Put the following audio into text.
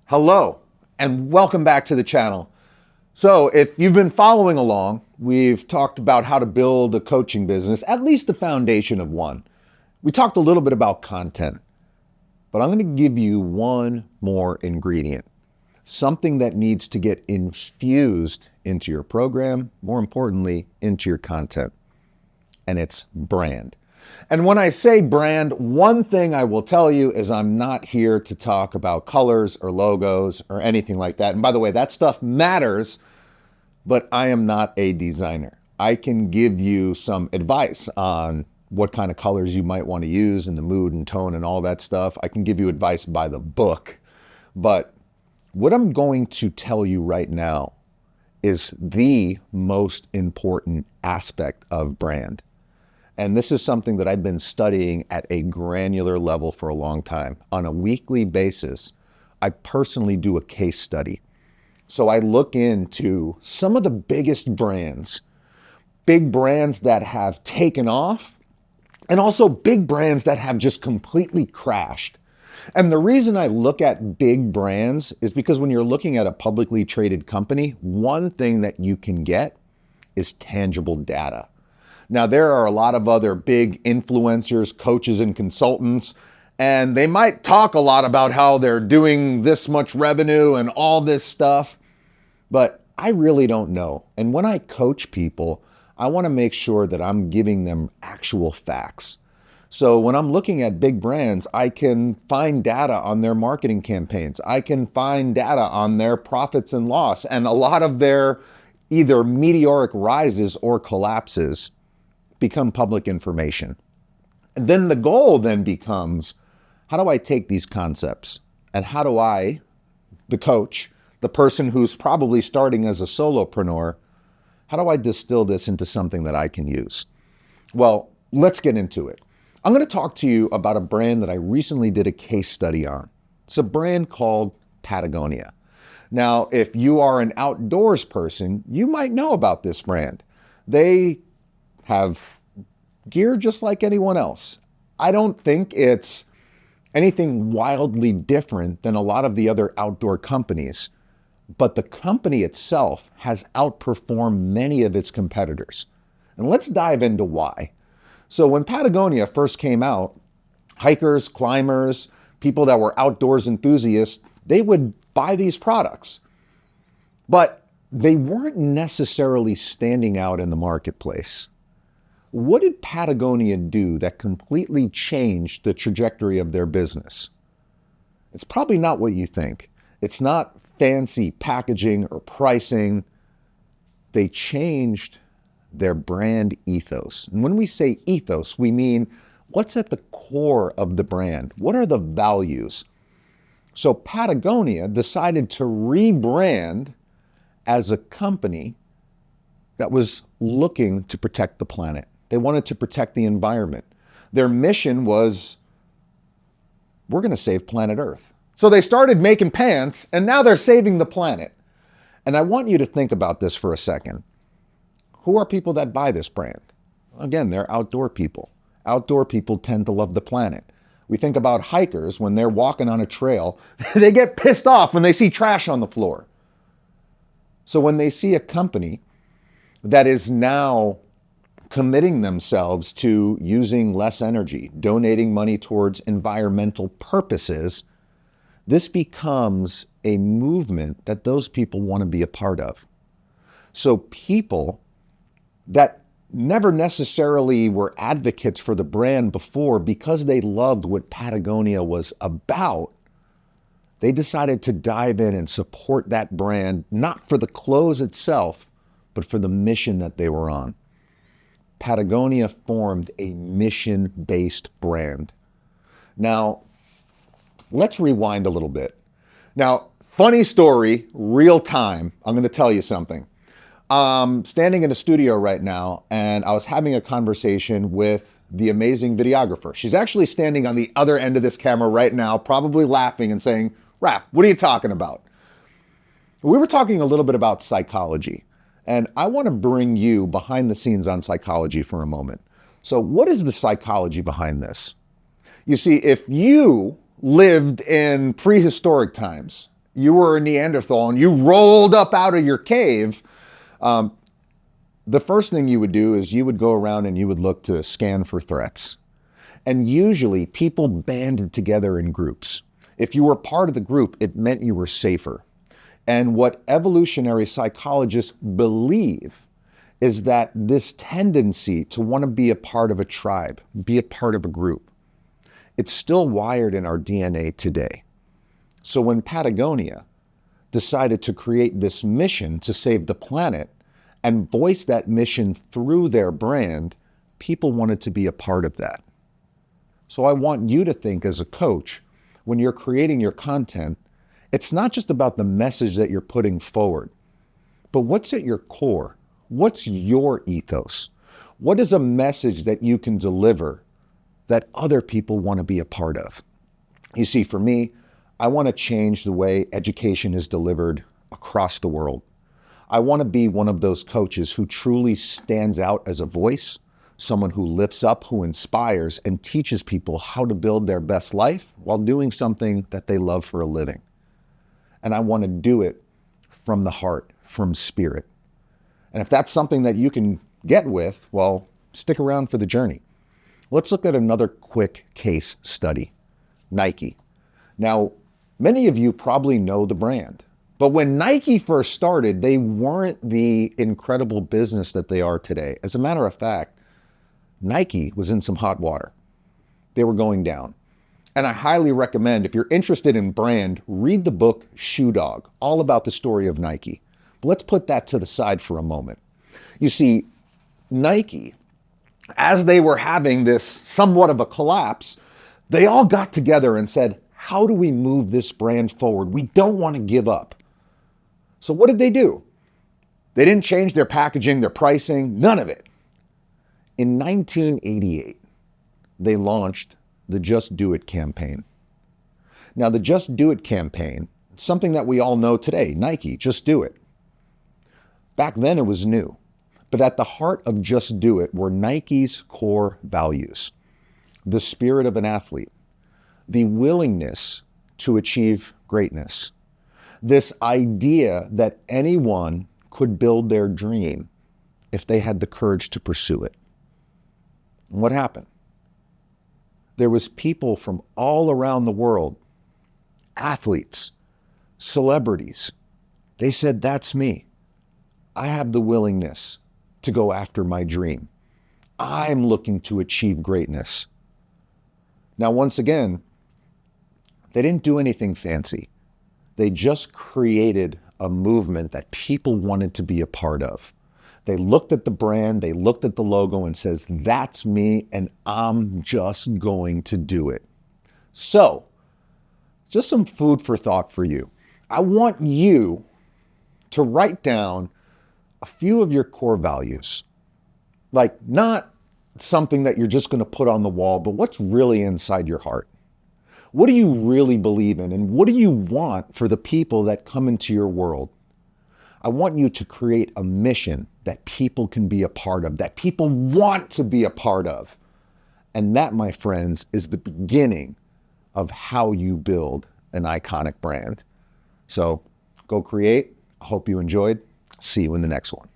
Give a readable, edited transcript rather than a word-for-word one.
Hello, and welcome back to the channel. So if you've been following along, we've talked about how to build a coaching business, at least the foundation of one. We talked a little bit about content, but I'm going to give you one more ingredient, something that needs to get infused into your program, more importantly, into your content, and it's brand. And when I say brand, one thing I will tell you is I'm not here to talk about colors or logos or anything like that. And by the way, that stuff matters, but I am not a designer. I can give you some advice on what kind of colors you might want to use and the mood and tone and all that stuff. I can give you advice by the book. But what I'm going to tell you right now is the most important aspect of brand. And this is something that I've been studying at a granular level for a long time. On a weekly basis, I personally do a case study. So I look into some of the biggest brands, big brands that have taken off, and also big brands that have just completely crashed. And the reason I look at big brands is because when you're looking at a publicly traded company, one thing that you can get is tangible data. Now, there are a lot of other big influencers, coaches, and consultants, and they might talk a lot about how they're doing this much revenue and all this stuff, but I really don't know. And when I coach people, I want to make sure that I'm giving them actual facts. So when I'm looking at big brands, I can find data on their marketing campaigns. I can find data on their profits and loss, and a lot of their either meteoric rises or collapses become public information. And then the goal then becomes, how do I take these concepts and how do I, the coach, the person who's probably starting as a solopreneur, how do I distill this into something that I can use? Well, let's get into it. I'm going to talk to you about a brand that I recently did a case study on. It's a brand called Patagonia. Now, if you are an outdoors person, you might know about this brand. They have gear just like anyone else. I don't think it's anything wildly different than a lot of the other outdoor companies, but the company itself has outperformed many of its competitors. And let's dive into why. So when Patagonia first came out, hikers, climbers, people that were outdoors enthusiasts, they would buy these products, but they weren't necessarily standing out in the marketplace. What did Patagonia do that completely changed the trajectory of their business? It's probably not what you think. It's not fancy packaging or pricing. They changed their brand ethos. And when we say ethos, we mean what's at the core of the brand? What are the values? So Patagonia decided to rebrand as a company that was looking to protect the planet. They wanted to protect the environment. Their mission was, we're going to save planet Earth. So they started making pants, and now they're saving the planet. And I want you to think about this for a second. Who are people that buy this brand? Again, they're outdoor people. Outdoor people tend to love the planet. We think about hikers when they're walking on a trail. They get pissed off when they see trash on the floor. So when they see a company that is now committing themselves to using less energy, donating money towards environmental purposes, this becomes a movement that those people want to be a part of. So people that never necessarily were advocates for the brand before, because they loved what Patagonia was about, they decided to dive in and support that brand, not for the clothes itself, but for the mission that they were on. Patagonia formed a mission-based brand. Now, let's rewind a little bit. Now, funny story, real time. I'm going to tell you something. Standing in a studio right now, and I was having a conversation with the amazing videographer. She's actually standing on the other end of this camera right now, probably laughing and saying, "Raph, what are you talking about?" We were talking a little bit about psychology. And I want to bring you behind the scenes on psychology for a moment. So what is the psychology behind this? You see, if you lived in prehistoric times, you were a Neanderthal and you rolled up out of your cave, the first thing you would do is you would go around and you would look to scan for threats. And usually people banded together in groups. If you were part of the group, it meant you were safer. And what evolutionary psychologists believe is that this tendency to want to be a part of a tribe, be a part of a group, it's still wired in our DNA today. So when Patagonia decided to create this mission to save the planet and voice that mission through their brand, people wanted to be a part of that. So I want you to think as a coach, when you're creating your content, it's not just about the message that you're putting forward, but what's at your core? What's your ethos? What is a message that you can deliver that other people want to be a part of? You see, for me, I want to change the way education is delivered across the world. I want to be one of those coaches who truly stands out as a voice, someone who lifts up, who inspires, and teaches people how to build their best life while doing something that they love for a living. And I want to do it from the heart, from spirit. And if that's something that you can get with, well, stick around for the journey. Let's look at another quick case study, Nike. Now, many of you probably know the brand, but when Nike first started, they weren't the incredible business that they are today. As a matter of fact, Nike was in some hot water. They were going down. And I highly recommend, if you're interested in brand, read the book Shoe Dog, all about the story of Nike. But let's put that to the side for a moment. You see, Nike, as they were having this somewhat of a collapse, they all got together and said, how do we move this brand forward? We don't want to give up. So what did they do? They didn't change their packaging, their pricing, none of it. In 1988, they launched the Just Do It campaign. Now, the Just Do It campaign, something that we all know today, Nike, just do it. Back then it was new, but at the heart of Just Do It were Nike's core values: the spirit of an athlete, the willingness to achieve greatness, this idea that anyone could build their dream if they had the courage to pursue it. And what happened? There was people from all around the world, athletes, celebrities. They said, that's me. I have the willingness to go after my dream. I'm looking to achieve greatness. Now, once again, they didn't do anything fancy. They just created a movement that people wanted to be a part of. They looked at the brand, they looked at the logo and says, that's me, and I'm just going to do it. So, just some food for thought for you. I want you to write down a few of your core values. Like, not something that you're just going to put on the wall, but what's really inside your heart. What do you really believe in, and what do you want for the people that come into your world? I want you to create a mission that people can be a part of, that people want to be a part of. And that, my friends, is the beginning of how you build an iconic brand. So go create. I hope you enjoyed. See you in the next one.